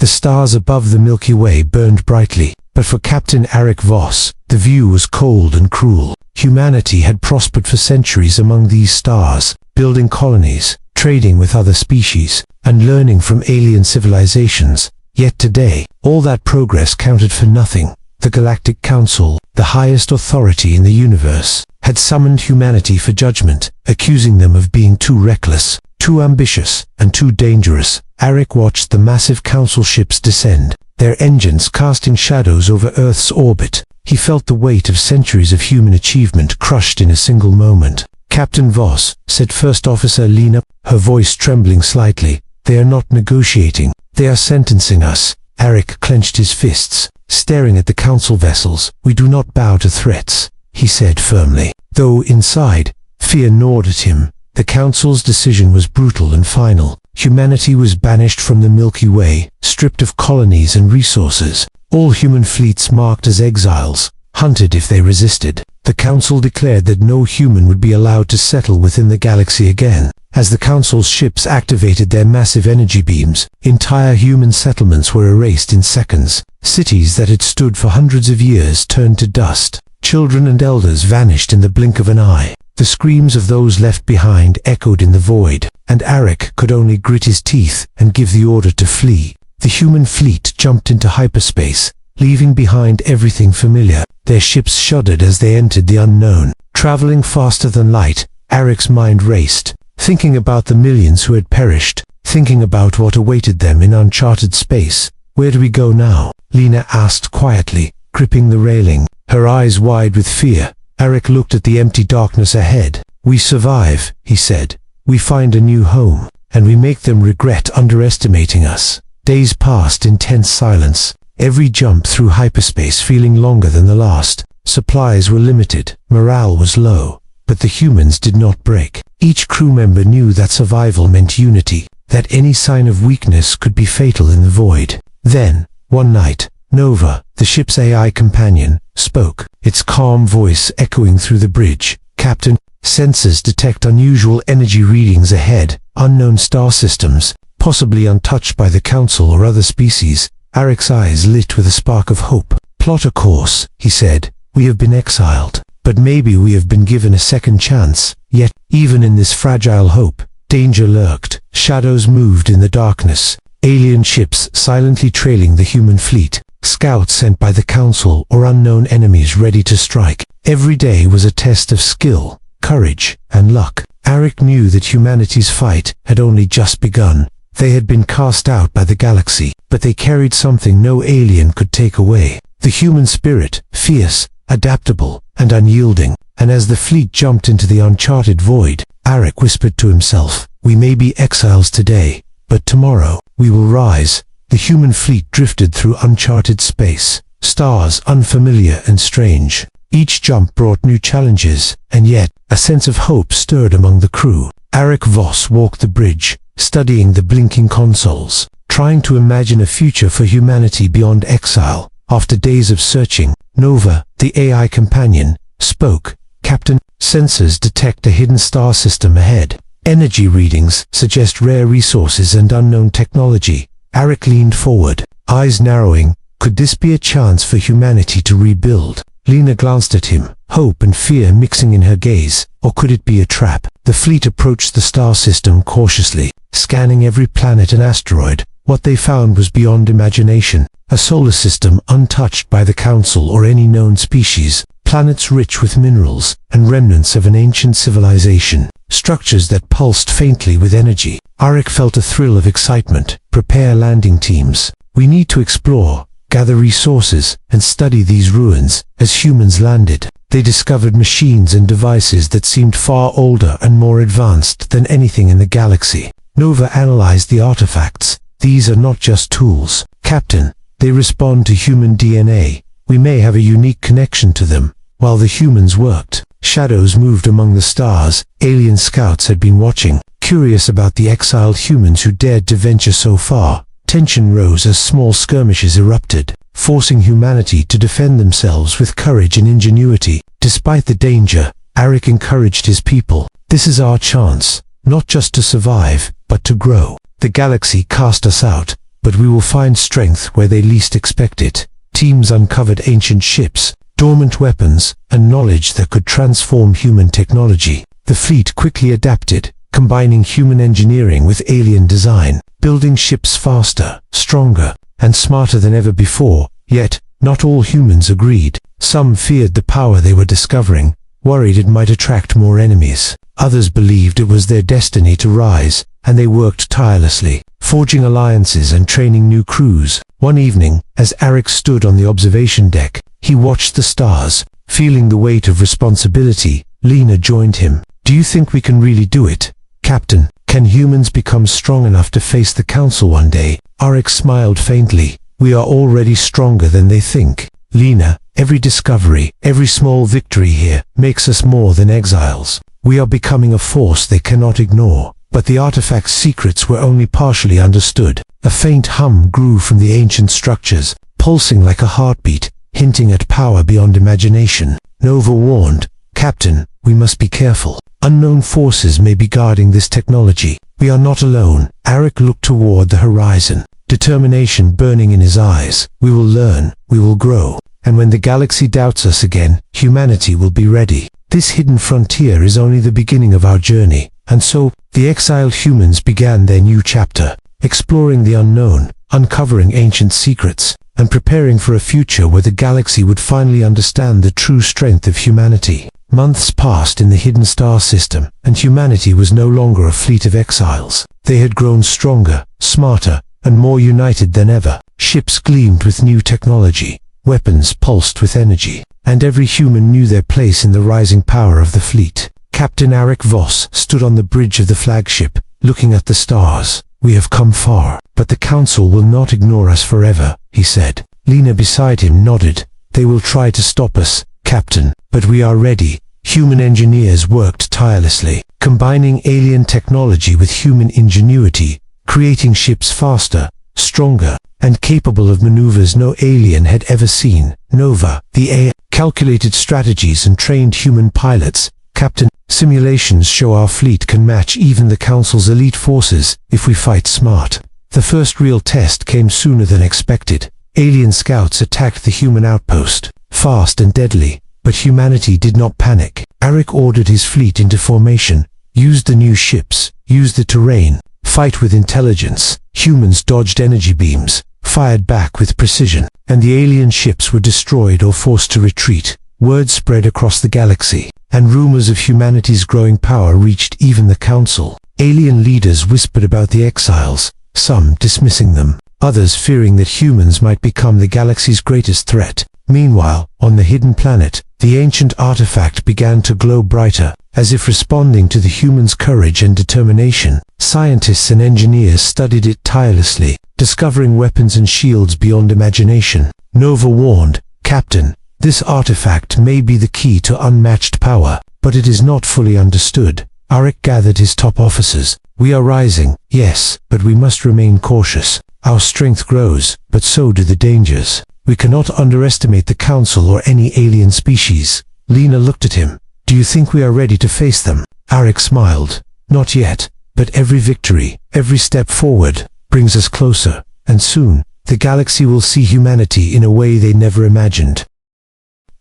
stars above the Milky Way burned brightly, but for Captain Eric Voss, the view was cold and cruel. Humanity had prospered for centuries among these stars, building colonies, trading with other species, and learning from alien civilizations. Yet today, all that progress counted for nothing. The Galactic Council, the highest authority in the universe, had summoned humanity for judgment, accusing them of being too reckless, too ambitious, and too dangerous. Eric watched the massive council ships descend, their engines casting shadows over Earth's orbit. He felt the weight of centuries of human achievement crushed in a single moment. "Captain Voss," said First Officer Lena, her voice trembling slightly, "they are not negotiating. They are sentencing us." Eric clenched his fists, staring at the council vessels. "We do not bow to threats," he said firmly. Though inside, fear gnawed at him. The council's decision was brutal and final. Humanity was banished from the Milky Way, stripped of colonies and resources. All human fleets marked as exiles, hunted if they resisted. The council declared that no human would be allowed to settle within the galaxy again. As the council's ships activated their massive energy beams, entire human settlements were erased in seconds. Cities that had stood for hundreds of years turned to dust. Children and elders vanished in the blink of an eye. The screams of those left behind echoed in the void, and Eric could only grit his teeth and give the order to flee. The human fleet jumped into hyperspace, leaving behind everything familiar. Their ships shuddered as they entered the unknown. Traveling faster than light, Eric's mind raced, thinking about the millions who had perished, thinking about what awaited them in uncharted space. "Where do we go now?" Lena asked quietly, gripping the railing, her eyes wide with fear. Eric looked at the empty darkness ahead. "We survive," he said. "We find a new home, and we make them regret underestimating us." Days passed in tense silence, every jump through hyperspace feeling longer than the last. Supplies were limited, morale was low, but the humans did not break. Each crew member knew that survival meant unity, that any sign of weakness could be fatal in the void. Then, one night, Nova, the ship's AI companion, spoke, its calm voice echoing through the bridge. "Captain, sensors detect unusual energy readings ahead, unknown star systems, possibly untouched by the Council or other species." Eric's eyes lit with a spark of hope. "Plot a course," he said. "We have been exiled, but maybe we have been given a second chance." Yet, even in this fragile hope, danger lurked. Shadows moved in the darkness, alien ships silently trailing the human fleet, scouts sent by the Council or unknown enemies ready to strike. Every day was a test of skill, courage, and luck. Eric knew that humanity's fight had only just begun. They had been cast out by the galaxy, but they carried something no alien could take away. The human spirit, fierce, adaptable, and unyielding. And as the fleet jumped into the uncharted void, Eric whispered to himself, "We may be exiles today, but tomorrow, we will rise." The human fleet drifted through uncharted space, stars unfamiliar and strange. Each jump brought new challenges, and yet, a sense of hope stirred among the crew. Eric Voss walked the bridge, studying the blinking consoles, trying to imagine a future for humanity beyond exile. After days of searching, Nova, the AI companion, spoke. "Captain, sensors detect a hidden star system ahead. Energy readings suggest rare resources and unknown technology." Eric leaned forward, eyes narrowing. Could this be a chance for humanity to rebuild? Lena glanced at him, hope and fear mixing in her gaze. Or could it be a trap? The fleet approached the star system cautiously, scanning every planet and asteroid. What they found was beyond imagination. A solar system untouched by the Council or any known species. Planets rich with minerals, and remnants of an ancient civilization. Structures that pulsed faintly with energy. Eric felt a thrill of excitement. "Prepare landing teams. We need to explore, gather resources, and study these ruins." As humans landed, they discovered machines and devices that seemed far older and more advanced than anything in the galaxy. Nova analyzed the artifacts. "These are not just tools, Captain. They respond to human DNA. We may have a unique connection to them." While the humans worked, shadows moved among the stars. Alien scouts had been watching, curious about the exiled humans who dared to venture so far. Tension rose as small skirmishes erupted, forcing humanity to defend themselves with courage and ingenuity. Despite the danger, Eric encouraged his people. "This is our chance, not just to survive, but to grow. The galaxy cast us out, but we will find strength where they least expect it. Teams uncovered ancient ships, dormant weapons, and knowledge that could transform human technology. The fleet quickly adapted, combining human engineering with alien design, building ships faster, stronger, and smarter than ever before. Yet, not all humans agreed. Some feared the power they were discovering, worried it might attract more enemies. Others believed it was their destiny to rise, and they worked tirelessly, forging alliances and training new crews. One evening, as Arik stood on the observation deck, he watched the stars. Feeling the weight of responsibility, Lena joined him. "Do you think we can really do it, Captain? Can humans become strong enough to face the Council one day?" Arik smiled faintly. "We are already stronger than they think. Lena, every discovery, every small victory here, makes us more than exiles. We are becoming a force they cannot ignore." But the artifact's secrets were only partially understood. A faint hum grew from the ancient structures, pulsing like a heartbeat, hinting at power beyond imagination. Nova warned, "Captain, we must be careful. Unknown forces may be guarding this technology. We are not alone." Arik looked toward the horizon, determination burning in his eyes. "We will learn, we will grow, and when the galaxy doubts us again, humanity will be ready. This hidden frontier is only the beginning of our journey." And so, the exiled humans began their new chapter, exploring the unknown, uncovering ancient secrets, and preparing for a future where the galaxy would finally understand the true strength of humanity. Months passed in the hidden star system, and humanity was no longer a fleet of exiles. They had grown stronger, smarter, and more united than ever. Ships gleamed with new technology, weapons pulsed with energy, and every human knew their place in the rising power of the fleet. Captain Arik Voss stood on the bridge of the flagship, looking at the stars. "We have come far, but the Council will not ignore us forever," he said. Lena beside him nodded. "They will try to stop us, Captain, but we are ready." Human engineers worked tirelessly, combining alien technology with human ingenuity, creating ships faster, stronger, and capable of maneuvers no alien had ever seen. Nova, the AI, calculated strategies and trained human pilots. "Captain, simulations show our fleet can match even the Council's elite forces if we fight smart." The first real test came sooner than expected. Alien scouts attacked the human outpost, fast and deadly, but humanity did not panic. Arik ordered his fleet into formation, used the new ships, used the terrain, fight with intelligence. Humans dodged energy beams, fired back with precision, and the alien ships were destroyed or forced to retreat. Word spread across the galaxy, and rumors of humanity's growing power reached even the Council. Alien leaders whispered about the exiles, some dismissing them, others fearing that humans might become the galaxy's greatest threat. Meanwhile, on the hidden planet, the ancient artifact began to glow brighter, as if responding to the humans' courage and determination. Scientists and engineers studied it tirelessly, discovering weapons and shields beyond imagination. Nova warned, "Captain, this artifact may be the key to unmatched power, but it is not fully understood." Arik gathered his top officers. "We are rising, yes, but we must remain cautious. Our strength grows, but so do the dangers. We cannot underestimate the Council or any alien species." Lena looked at him. "Do you think we are ready to face them?" Arik smiled. "Not yet, but every victory, every step forward, brings us closer, and soon, the galaxy will see humanity in a way they never imagined."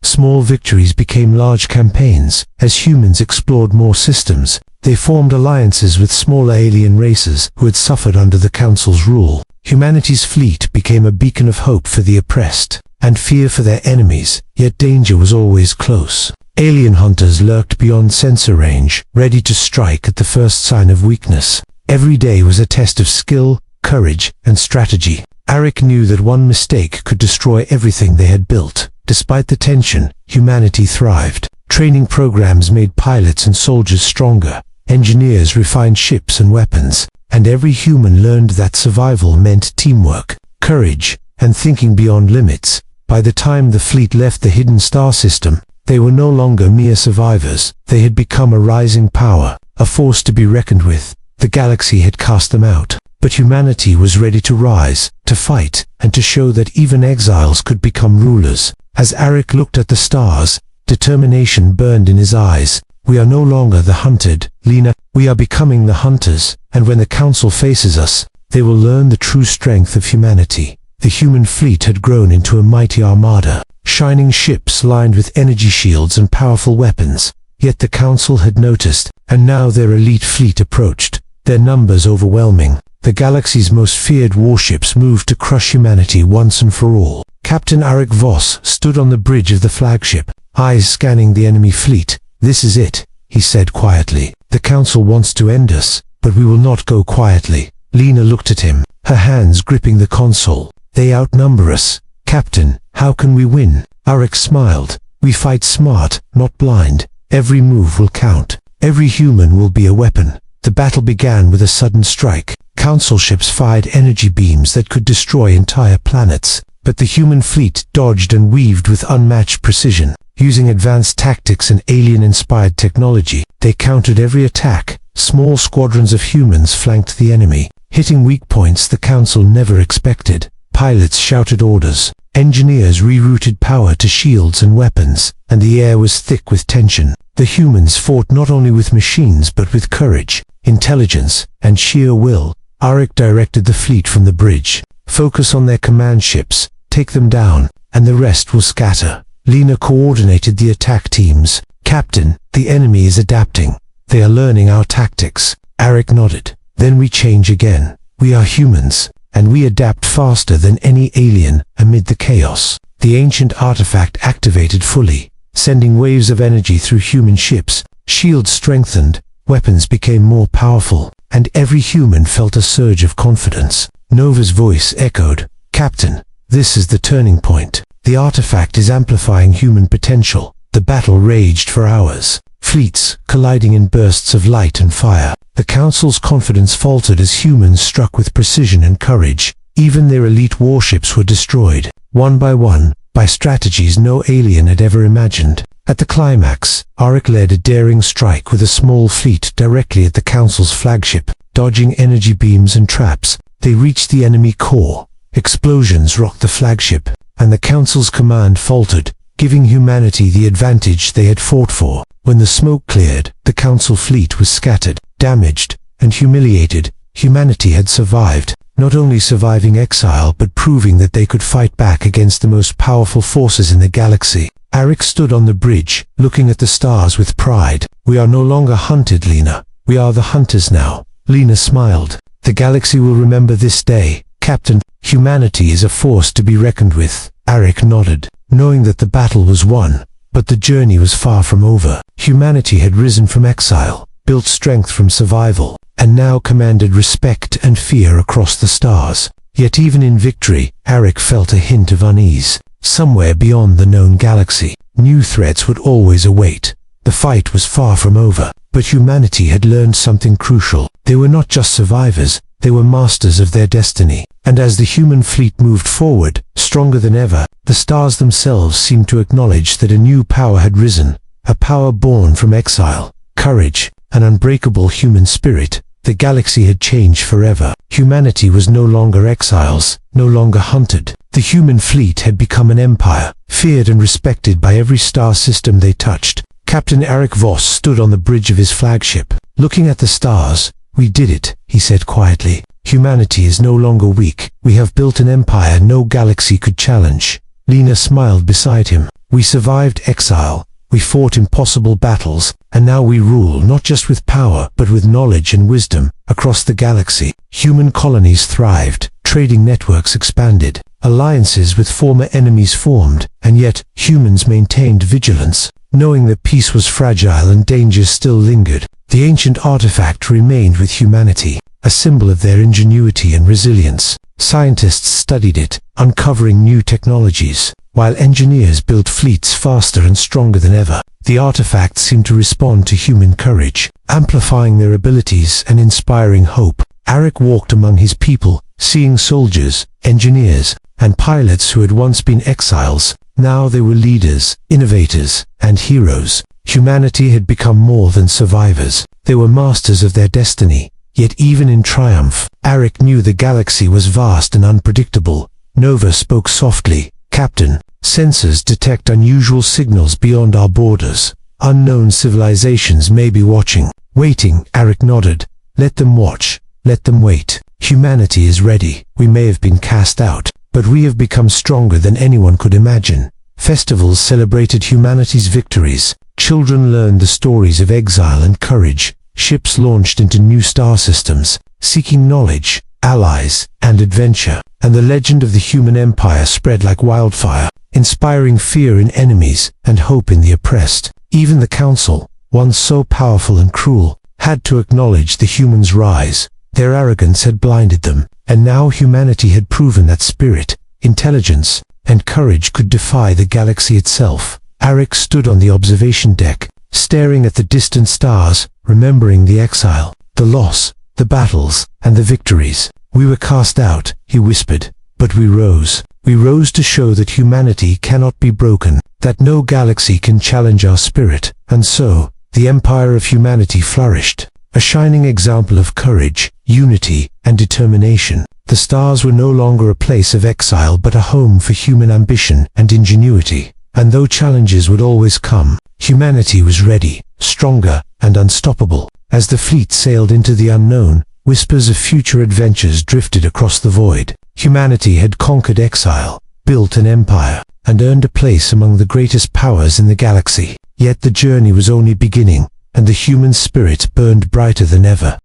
Small victories became large campaigns. As humans explored more systems, they formed alliances with smaller alien races who had suffered under the Council's rule. Humanity's fleet became a beacon of hope for the oppressed, and fear for their enemies, yet danger was always close. Alien hunters lurked beyond sensor range, ready to strike at the first sign of weakness. Every day was a test of skill, courage, and strategy. Arik knew that one mistake could destroy everything they had built. Despite the tension, humanity thrived. Training programs made pilots and soldiers stronger. Engineers refined ships and weapons, and every human learned that survival meant teamwork, courage, and thinking beyond limits. By the time the fleet left the hidden star system, they were no longer mere survivors. They had become a rising power, a force to be reckoned with. The galaxy had cast them out, but humanity was ready to rise, to fight, and to show that even exiles could become rulers. As Arik looked at the stars, determination burned in his eyes. "We are no longer the hunted, Lena. We are becoming the hunters, and when the Council faces us, They will learn the true strength of humanity. The human fleet had grown into a mighty armada, shining ships lined with energy shields and powerful weapons. Yet the Council had noticed, and now their elite fleet approached, their numbers overwhelming. The galaxy's most feared warships moved to crush humanity once and for all. Captain Arik Voss stood on the bridge of the flagship, eyes scanning the enemy fleet. "This is it," he said quietly. "The Council wants to end us, but we will not go quietly." Lena looked at him, her hands gripping the console. "They outnumber us. Captain, how can we win?" Arik smiled. "We fight smart, not blind. Every move will count. Every human will be a weapon." The battle began with a sudden strike. Council ships fired energy beams that could destroy entire planets, but the human fleet dodged and weaved with unmatched precision. Using advanced tactics and alien-inspired technology, they countered every attack. Small squadrons of humans flanked the enemy, hitting weak points the Council never expected. Pilots shouted orders. Engineers rerouted power to shields and weapons, and the air was thick with tension. The humans fought not only with machines but with courage, intelligence, and sheer will. Arik directed the fleet from the bridge. "Focus on their command ships, take them down, and the rest will scatter." Lena coordinated the attack teams. "Captain, the enemy is adapting. They are learning our tactics." Arik nodded. "Then we change again. We are humans, and we adapt faster than any alien amid the chaos." The ancient artifact activated fully, sending waves of energy through human ships. Shields strengthened, weapons became more powerful, and every human felt a surge of confidence. Nova's voice echoed, "Captain, this is the turning point. The artifact is amplifying human potential." The battle raged for hours, fleets colliding in bursts of light and fire. The Council's confidence faltered as humans struck with precision and courage. Even their elite warships were destroyed, one by strategies no alien had ever imagined. At the climax, Arik led a daring strike with a small fleet directly at the Council's flagship. Dodging energy beams and traps, they reached the enemy core. Explosions rocked the flagship, and the Council's command faltered, giving humanity the advantage they had fought for. When the smoke cleared, the Council fleet was scattered, damaged, and humiliated. Humanity had survived, not only surviving exile but proving that they could fight back against the most powerful forces in the galaxy. Arik stood on the bridge, looking at the stars with pride. "We are no longer hunted, Lena. We are the hunters now." Lena smiled. "The galaxy will remember this day, Captain. Humanity is a force to be reckoned with." Arik nodded, knowing that the battle was won, but the journey was far from over. Humanity had risen from exile, built strength from survival, and now commanded respect and fear across the stars. Yet even in victory, Arik felt a hint of unease. Somewhere beyond the known galaxy, new threats would always await. The fight was far from over, but humanity had learned something crucial. They were not just survivors, they were masters of their destiny. And as the human fleet moved forward, stronger than ever, the stars themselves seemed to acknowledge that a new power had risen, a power born from exile, courage, an unbreakable human spirit. The galaxy had changed forever. Humanity was no longer exiles, no longer hunted. The human fleet had become an empire, feared and respected by every star system they touched. Captain Arik Voss stood on the bridge of his flagship, looking at the stars. "We did it," he said quietly. "Humanity is no longer weak. We have built an empire no galaxy could challenge." Lena smiled beside him. "We survived exile. We fought impossible battles, and now we rule not just with power but with knowledge and wisdom. Across the galaxy, human colonies thrived, trading networks expanded, alliances with former enemies formed, and yet humans maintained vigilance, knowing that peace was fragile and danger still lingered. The ancient artifact remained with humanity, a symbol of their ingenuity and resilience. Scientists studied it, uncovering new technologies, while engineers built fleets faster and stronger than ever. The artifact seemed to respond to human courage, amplifying their abilities and inspiring hope. Arik walked among his people, seeing soldiers, engineers, and pilots who had once been exiles. Now they were leaders, innovators, and heroes. Humanity had become more than survivors. They were masters of their destiny. Yet even in triumph, Arik knew the galaxy was vast and unpredictable. Nova spoke softly. "Captain, sensors detect unusual signals beyond our borders. Unknown civilizations may be watching." "Waiting," Arik nodded. "Let them watch. Let them wait." Humanity is ready. We may have been cast out, but we have become stronger than anyone could imagine. Festivals celebrated humanity's victories. Children learned the stories of exile and courage. Ships launched into new star systems, seeking knowledge, allies, and adventure. And the legend of the human empire spread like wildfire, inspiring fear in enemies and hope in the oppressed. Even the council, once so powerful and cruel, had to acknowledge the humans' rise. Their arrogance had blinded them, and now humanity had proven that spirit, intelligence, and courage could defy the galaxy itself. Arik stood on the observation deck, staring at the distant stars, remembering the exile, the loss, the battles, and the victories. "We were cast out," he whispered, "but we rose. We rose to show that humanity cannot be broken, that no galaxy can challenge our spirit." And so, the empire of humanity flourished, a shining example of courage, unity, and determination. The stars were no longer a place of exile but a home for human ambition and ingenuity. And though challenges would always come, humanity was ready, stronger, and unstoppable. As the fleet sailed into the unknown, whispers of future adventures drifted across the void. Humanity had conquered exile, built an empire, and earned a place among the greatest powers in the galaxy. Yet the journey was only beginning, and the human spirit burned brighter than ever.